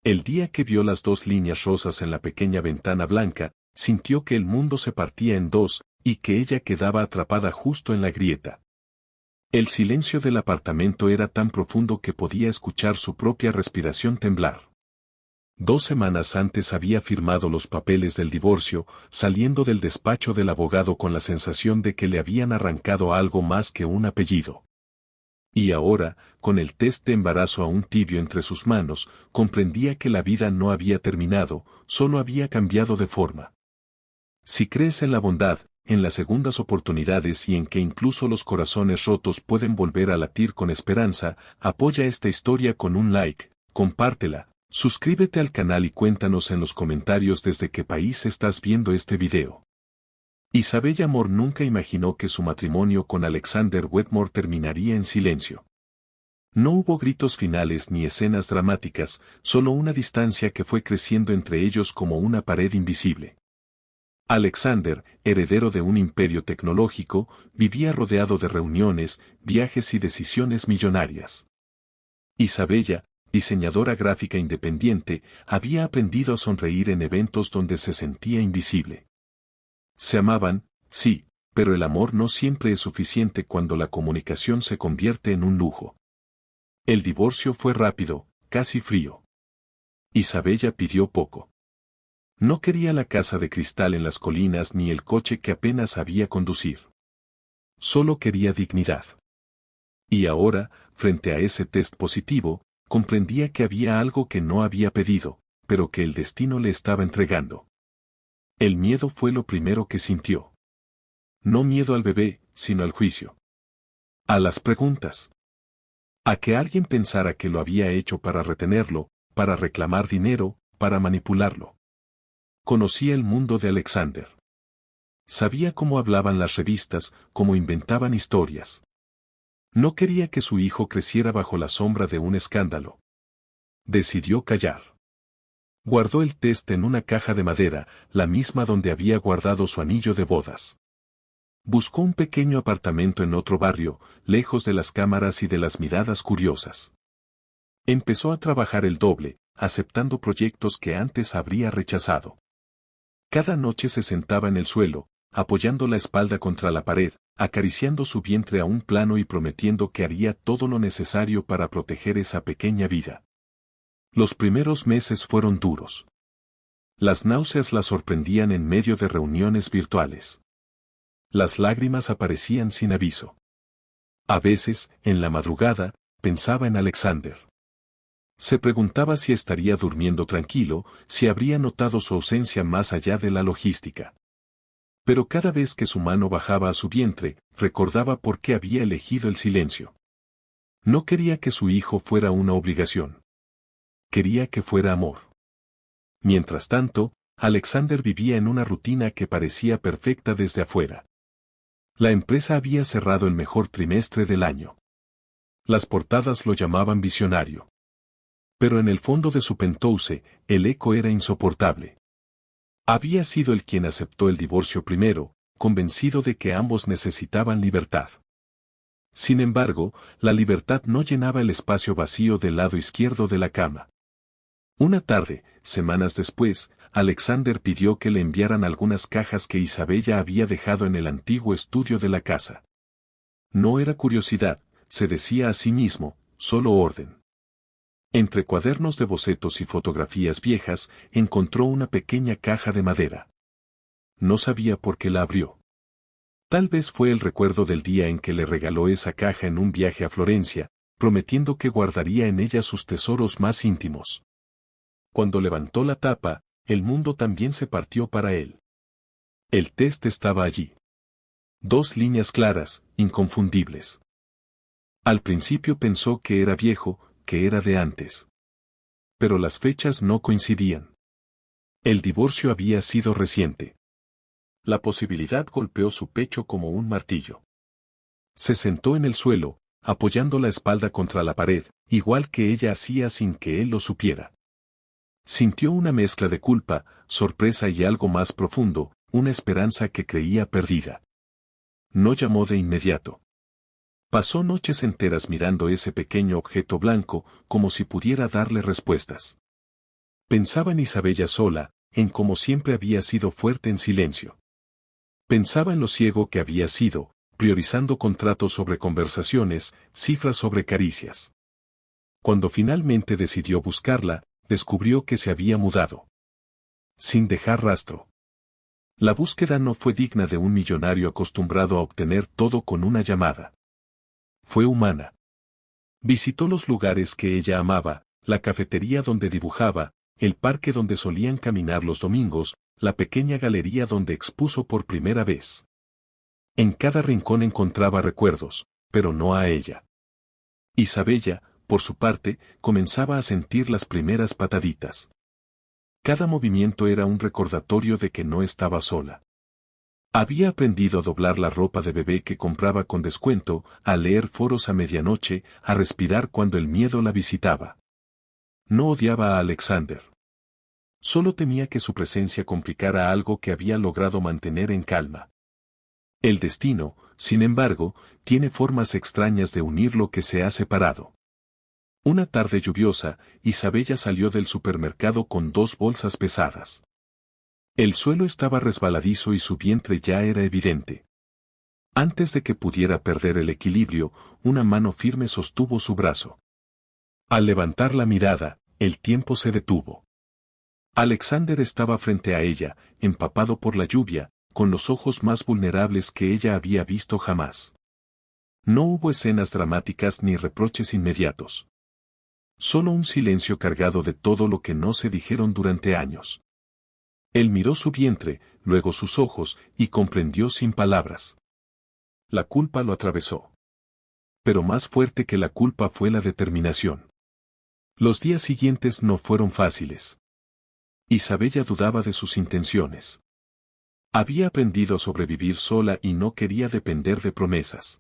El día que vio las dos líneas rosas en la pequeña ventana blanca, sintió que el mundo se partía en dos, y que ella quedaba atrapada justo en la grieta. El silencio del apartamento era tan profundo que podía escuchar su propia respiración temblar. 2 semanas antes había firmado los papeles del divorcio, saliendo del despacho del abogado con la sensación de que le habían arrancado algo más que un apellido. Y ahora, con el test de embarazo aún tibio entre sus manos, comprendía que la vida no había terminado, solo había cambiado de forma. Si crees en la bondad, en las segundas oportunidades y en que incluso los corazones rotos pueden volver a latir con esperanza, apoya esta historia con un like, compártela, suscríbete al canal y cuéntanos en los comentarios desde qué país estás viendo este video. Isabella Moore nunca imaginó que su matrimonio con Alexander Wetmore terminaría en silencio. No hubo gritos finales ni escenas dramáticas, solo una distancia que fue creciendo entre ellos como una pared invisible. Alexander, heredero de un imperio tecnológico, vivía rodeado de reuniones, viajes y decisiones millonarias. Isabella, diseñadora gráfica independiente, había aprendido a sonreír en eventos donde se sentía invisible. Se amaban, sí, pero el amor no siempre es suficiente cuando la comunicación se convierte en un lujo. El divorcio fue rápido, casi frío. Isabella pidió poco. No quería la casa de cristal en las colinas ni el coche que apenas sabía conducir. Solo quería dignidad. Y ahora, frente a ese test positivo, comprendía que había algo que no había pedido, pero que el destino le estaba entregando. El miedo fue lo primero que sintió. No miedo al bebé, sino al juicio. A las preguntas. A que alguien pensara que lo había hecho para retenerlo, para reclamar dinero, para manipularlo. Conocía el mundo de Alexander. Sabía cómo hablaban las revistas, cómo inventaban historias. No quería que su hijo creciera bajo la sombra de un escándalo. Decidió callar. Guardó el test en una caja de madera, la misma donde había guardado su anillo de bodas. Buscó un pequeño apartamento en otro barrio, lejos de las cámaras y de las miradas curiosas. Empezó a trabajar el doble, aceptando proyectos que antes habría rechazado. Cada noche se sentaba en el suelo, apoyando la espalda contra la pared, acariciando su vientre a un plano y prometiendo que haría todo lo necesario para proteger esa pequeña vida. Los primeros meses fueron duros. Las náuseas la sorprendían en medio de reuniones virtuales. Las lágrimas aparecían sin aviso. A veces, en la madrugada, pensaba en Alexander. Se preguntaba si estaría durmiendo tranquilo, si habría notado su ausencia más allá de la logística. Pero cada vez que su mano bajaba a su vientre, recordaba por qué había elegido el silencio. No quería que su hijo fuera una obligación. Quería que fuera amor. Mientras tanto, Alexander vivía en una rutina que parecía perfecta desde afuera. La empresa había cerrado el mejor trimestre del año. Las portadas lo llamaban visionario. Pero en el fondo de su penthouse, el eco era insoportable. Había sido él quien aceptó el divorcio primero, convencido de que ambos necesitaban libertad. Sin embargo, la libertad no llenaba el espacio vacío del lado izquierdo de la cama. Una tarde, semanas después, Alexander pidió que le enviaran algunas cajas que Isabella había dejado en el antiguo estudio de la casa. No era curiosidad, se decía a sí mismo, solo orden. Entre cuadernos de bocetos y fotografías viejas, encontró una pequeña caja de madera. No sabía por qué la abrió. Tal vez fue el recuerdo del día en que le regaló esa caja en un viaje a Florencia, prometiendo que guardaría en ella sus tesoros más íntimos. Cuando levantó la tapa, el mundo también se partió para él. El test estaba allí. 2 líneas claras, inconfundibles. Al principio pensó que era viejo, que era de antes. Pero las fechas no coincidían. El divorcio había sido reciente. La posibilidad golpeó su pecho como un martillo. Se sentó en el suelo, apoyando la espalda contra la pared, igual que ella hacía sin que él lo supiera. Sintió una mezcla de culpa, sorpresa y algo más profundo, una esperanza que creía perdida. No llamó de inmediato. Pasó noches enteras mirando ese pequeño objeto blanco, como si pudiera darle respuestas. Pensaba en Isabella sola, en cómo siempre había sido fuerte en silencio. Pensaba en lo ciego que había sido, priorizando contratos sobre conversaciones, cifras sobre caricias. Cuando finalmente decidió buscarla, descubrió que se había mudado. Sin dejar rastro. La búsqueda no fue digna de un millonario acostumbrado a obtener todo con una llamada. Fue humana. Visitó los lugares que ella amaba, la cafetería donde dibujaba, el parque donde solían caminar los domingos, la pequeña galería donde expuso por primera vez. En cada rincón encontraba recuerdos, pero no a ella. Isabella, por su parte, comenzaba a sentir las primeras pataditas. Cada movimiento era un recordatorio de que no estaba sola. Había aprendido a doblar la ropa de bebé que compraba con descuento, a leer foros a medianoche, a respirar cuando el miedo la visitaba. No odiaba a Alexander. Solo temía que su presencia complicara algo que había logrado mantener en calma. El destino, sin embargo, tiene formas extrañas de unir lo que se ha separado. Una tarde lluviosa, Isabella salió del supermercado con 2 bolsas pesadas. El suelo estaba resbaladizo y su vientre ya era evidente. Antes de que pudiera perder el equilibrio, una mano firme sostuvo su brazo. Al levantar la mirada, el tiempo se detuvo. Alexander estaba frente a ella, empapado por la lluvia, con los ojos más vulnerables que ella había visto jamás. No hubo escenas dramáticas ni reproches inmediatos. Solo un silencio cargado de todo lo que no se dijeron durante años. Él miró su vientre, luego sus ojos, y comprendió sin palabras. La culpa lo atravesó. Pero más fuerte que la culpa fue la determinación. Los días siguientes no fueron fáciles. Isabella dudaba de sus intenciones. Había aprendido a sobrevivir sola y no quería depender de promesas.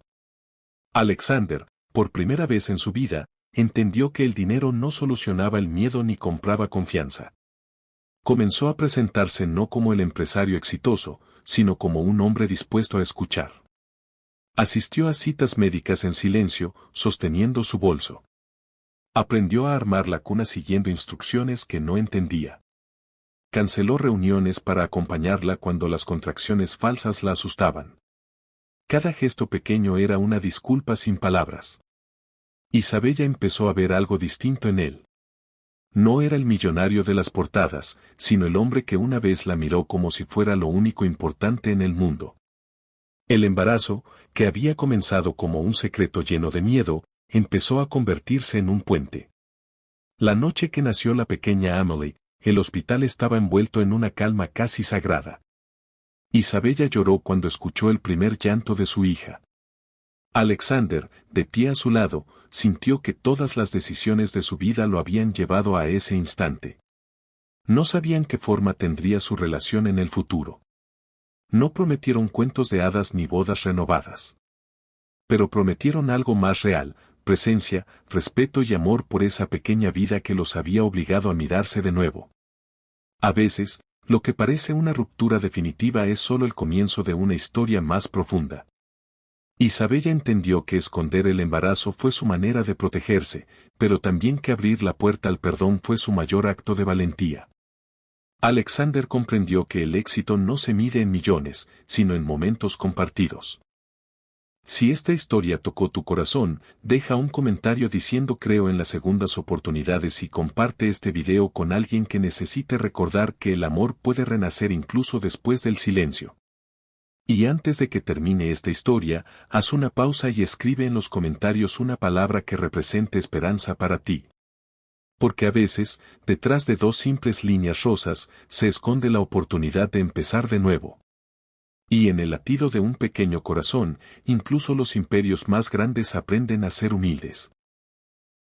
Alexander, por primera vez en su vida, entendió que el dinero no solucionaba el miedo ni compraba confianza. Comenzó a presentarse no como el empresario exitoso, sino como un hombre dispuesto a escuchar. Asistió a citas médicas en silencio, sosteniendo su bolso. Aprendió a armar la cuna siguiendo instrucciones que no entendía. Canceló reuniones para acompañarla cuando las contracciones falsas la asustaban. Cada gesto pequeño era una disculpa sin palabras. Isabella empezó a ver algo distinto en él. No era el millonario de las portadas, sino el hombre que una vez la miró como si fuera lo único importante en el mundo. El embarazo, que había comenzado como un secreto lleno de miedo, empezó a convertirse en un puente. La noche que nació la pequeña Amelie, el hospital estaba envuelto en una calma casi sagrada. Isabella lloró cuando escuchó el primer llanto de su hija. Alexander, de pie a su lado, sintió que todas las decisiones de su vida lo habían llevado a ese instante. No sabían qué forma tendría su relación en el futuro. No prometieron cuentos de hadas ni bodas renovadas. Pero prometieron algo más real, presencia, respeto y amor por esa pequeña vida que los había obligado a mirarse de nuevo. A veces, lo que parece una ruptura definitiva es solo el comienzo de una historia más profunda. Isabella entendió que esconder el embarazo fue su manera de protegerse, pero también que abrir la puerta al perdón fue su mayor acto de valentía. Alexander comprendió que el éxito no se mide en millones, sino en momentos compartidos. Si esta historia tocó tu corazón, deja un comentario diciendo creo en las segundas oportunidades y comparte este video con alguien que necesite recordar que el amor puede renacer incluso después del silencio. Y antes de que termine esta historia, haz una pausa y escribe en los comentarios una palabra que represente esperanza para ti. Porque a veces, detrás de 2 simples líneas rosas, se esconde la oportunidad de empezar de nuevo. Y en el latido de un pequeño corazón, incluso los imperios más grandes aprenden a ser humildes.